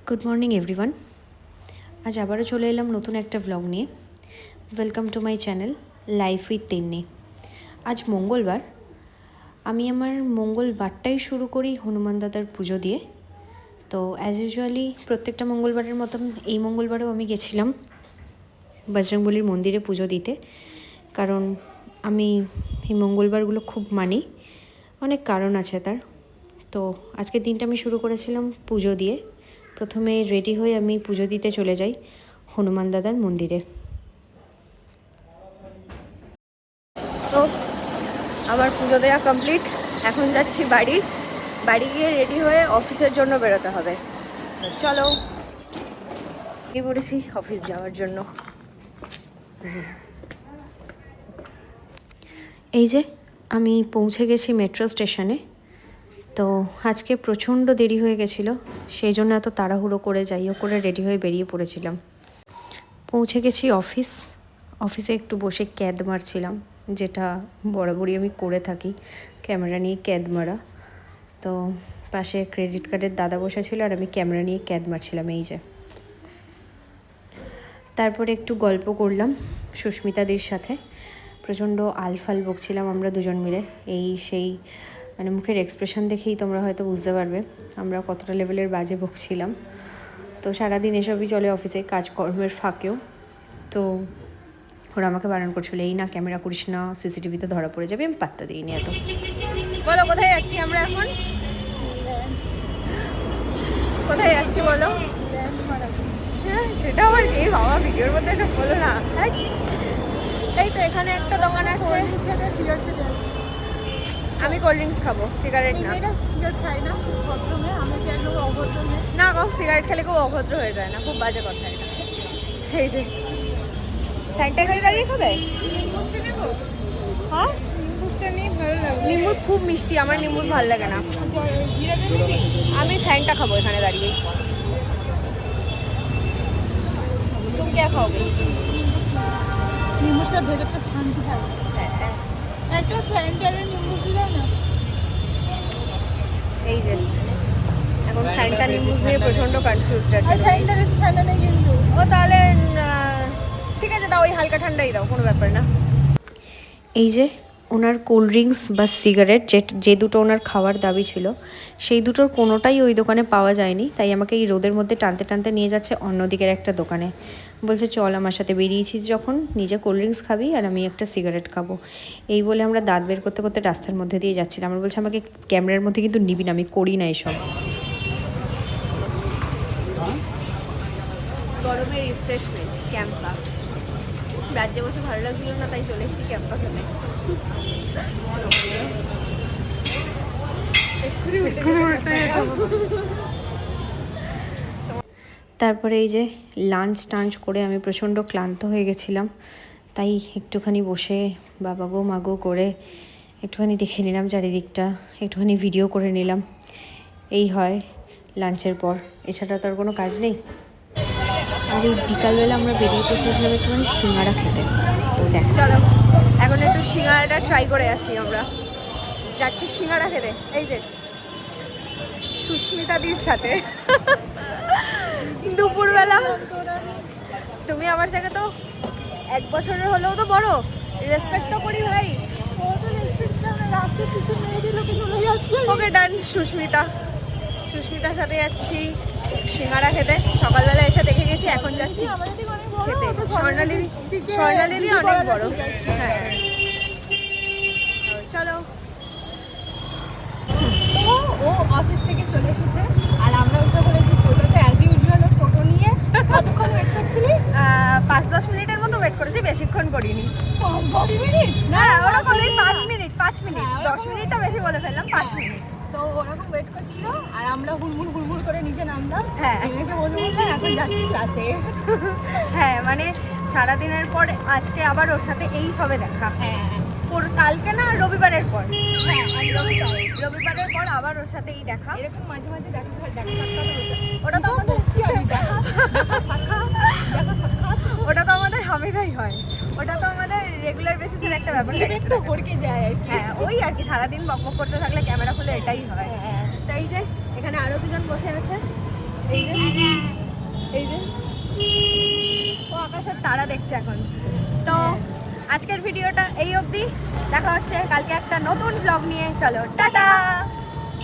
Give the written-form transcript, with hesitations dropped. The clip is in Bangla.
Good morning everyone. আজ আবারও চলে এলাম নতুন একটা ব্লগ নিয়ে। Welcome to my channel life with Tinni. আজ মঙ্গলবার। আমি আমার মঙ্গলবারটাই শুরু করি হনুমান দাদার পুজো দিয়ে। তো অ্যাজ ইউজুয়ালি প্রত্যেকটা মঙ্গলবারের মতন এই মঙ্গলবারেও আমি গেছিলাম বজরংবলির মন্দিরে পুজো দিতে, কারণ আমি এই মঙ্গলবারগুলো খুব মানি। অনেক কারণ আছে তার। তো আজকের দিনটা আমি শুরু করেছিলাম পুজো দিয়ে। প্রথমে রেডি হয়ে আমি পুজো দিতে চলে যাই হনুমান দাদার মন্দিরে। তো আমার পুজো দেওয়া কমপ্লিট। এখন যাচ্ছি বাড়ি গিয়ে রেডি হয়ে অফিসের জন্য বেরোতে হবে। চলো গিয়ে পড়েছি অফিস যাওয়ার জন্য। এই যে আমি পৌঁছে গেছি মেট্রো স্টেশনে। তো আজকে প্রচণ্ড দেরি হয়ে গেছিলো, সেই জন্য এত তাড়াহুড়ো করে করে রেডি হয়ে বেরিয়ে পড়েছিলাম। পৌঁছে গেছি অফিসে একটু বসে ক্যাদ মারছিলাম, যেটা বরাবরই আমি করে থাকি, ক্যামেরা নিয়ে ক্যাদ মারা। তো পাশে ক্রেডিট কার্ডের দাদা বসেছিল আর আমি ক্যামেরা নিয়ে ক্যাদ মারছিলাম। এই যে তারপরে একটু গল্প করলাম সুস্মিতাদির সাথে। প্রচণ্ড আলফাল বকছিলাম আমরা দুজন মিলে। এই সেই মানে মুখের এক্সপ্রেশন দেখেই তোমরা হয়তো বুঝতে পারবে আমরা কতটা লেভেলের বাজে বকছিলাম। তো সারাদিন এসবই চলে অফিসে, কাজকর্মের ফাঁকেও। তো ওরা আমাকে বারণ করছিল, এই না ক্যামেরা করিস না, সিসিটিভিতে ধরা পড়ে যাবে। আমি পাত্তা দিইনি এত। বলো কোথায় যাচ্ছি আমরা এখন? কোথায় যাচ্ছি বলো? হ্যাঁ সেটা আবার এই বাবা ভিডিওর মধ্যে সব বলো না। এই তো এখানে একটা দোকান আছে। আমি কোল্ড ড্রিঙ্কস খাবো, সিগারেট না। না গো, সিগারেট খেলে খুব অভদ্র হয়ে যায় না? খুব বাজে কথা এটা। এই যে ফ্যানটা এখানে দাঁড়িয়ে খাবে? হ্যাঁ নিম্বুস খুব মিষ্টি, আমার নিম্বুস ভালো লাগে না। আমি ফ্যানটা খাবো এখানে দাঁড়িয়ে। তুমি কে খাওবে? নিম্বুসটা ভেতরটা শান্তি থাকে। একটা ফ্যানটারে নিম্বুস দিল না। এই যে এখন ফ্যানটা নিম্বুস নিয়ে প্রচন্ড কনফিউজ আছে। ফ্যানটারে ঠান্ডা নেই কিন্তু। ও তাহলে ঠিক আছে, দাও ওই হালকা ঠান্ডাই দাও, কোনো ব্যাপার না। এই যে ওনার কোল্ড ড্রিঙ্কস বা সিগারেট যে দুটো ওনার খাওয়ার দাবি ছিল, সেই দুটোর কোনোটাই ওই দোকানে পাওয়া যায়নি। তাই আমাকে এই রোদের মধ্যে টানতে টানতে নিয়ে যাচ্ছে অন্যদিকের একটা দোকানে। বলছে চল আমার সাথে, বেরিয়েছিস যখন নিজে কোল্ড ড্রিঙ্কস খাবি আর আমি একটা সিগারেট খাবো। এই বলে আমরা দাঁত বের করতে করতে রাস্তার মধ্যে দিয়ে যাচ্ছিলাম। আমরা বলছে আমাকে ক্যামেরার মধ্যে কিন্তু নিবি না, আমি করি না এসব। গরমের রিফ্রেশমেন্ট ক্যাম্পা। রাজ্যে বসে ভালো লাগছিল না, তাই চলে এসেছি ক্যাম্পা খেতে। তারপরে এই যে লাঞ্চ করে আমি প্রচণ্ড ক্লান্ত হয়ে গেছিলাম, তাই একটুখানি বসে বাবা গো মাগো করে একটুখানি দেখে নিলাম চারিদিকটা, একটুখানি ভিডিও করে নিলাম। এই হয় লাঞ্চের পর, এছাড়া তো আর কোনো কাজ নেই। আর এই বিকালবেলা আমরা বেরিয়ে পৌঁছেছিলাম একটুখানি সিঙ্গাড়া খেতে। তো দেখ চলো এখন একটু সিঙ্গাড়াটা ট্রাই করে আসি। আমরা যাচ্ছি সিঙ্গাড়া খেতে। এই যে সুস্মিতাদির সাথে দুপুরবেলা। তুমি আমার থেকে তো 1 বছরের হলেও তো বড়, রেসপেক্ট তো করি ভাই। রাস্তায় কিছু মেয়েদের লোকে চলে যাচ্ছে। ওকে ডান, সুস্মিতার সাথে যাচ্ছি সিঙ্গাড়া খেতে। সকালবেলা এসে দেখে গেছি, এখন যাচ্ছি খেতে। স্বর্ণালী অনেক বড়। হ্যাঁ চলো। ও অফিস থেকে চলে এসেছে আর আমরা উঠে পড়েছি টোটোতে অ্যাজ ইউজুয়াল। টোটো নিয়ে কতক্ষণ ওয়েট করছিলি? 5-10 মিনিটের মতো ওয়েট করেছি, বেশিক্ষণ করিনি। 10 মিনিট না ওরা বলেই 5 মিনিট। 10 মিনিটটা বেশি বলে ফেললাম, 5 মিনিট। তো ওরকম ওয়েট করছিল আর আমরা হুড়মুড় করে নিচে নামলাম। হ্যাঁ এসে বললাম এখন যাচ্ছি ক্লাসে। হ্যাঁ মানে সারাদিনের পর আজকে আবার ওর সাথে এই সবে দেখা। হ্যাঁ কালকে না রবিবারের পর। হ্যাঁ রবিবারের পর আবার ওর সাথে এই দেখা। এরকম মাঝে মাঝে দেখা ওটা তো ওটা তো আমাদের হামেশাই হয়। ওটা তো আমাদের রেগুলার বেসিসের একটা ব্যাপার। একটু ভরকে যায় আর কি। হ্যাঁ ওই আর কি, সারাদিন বকবক করতে থাকলে ক্যামেরা খুলে এটাই হয়। তাই যে এখানে আরো দুজন বসে আছে, এই যে এই যে ও আকাশের তারা দেখছে এখন। তো আজকের ভিডিওটা এই অবধি, দেখা হচ্ছে কালকে একটা নতুন ব্লগ নিয়ে। চলো টাটা।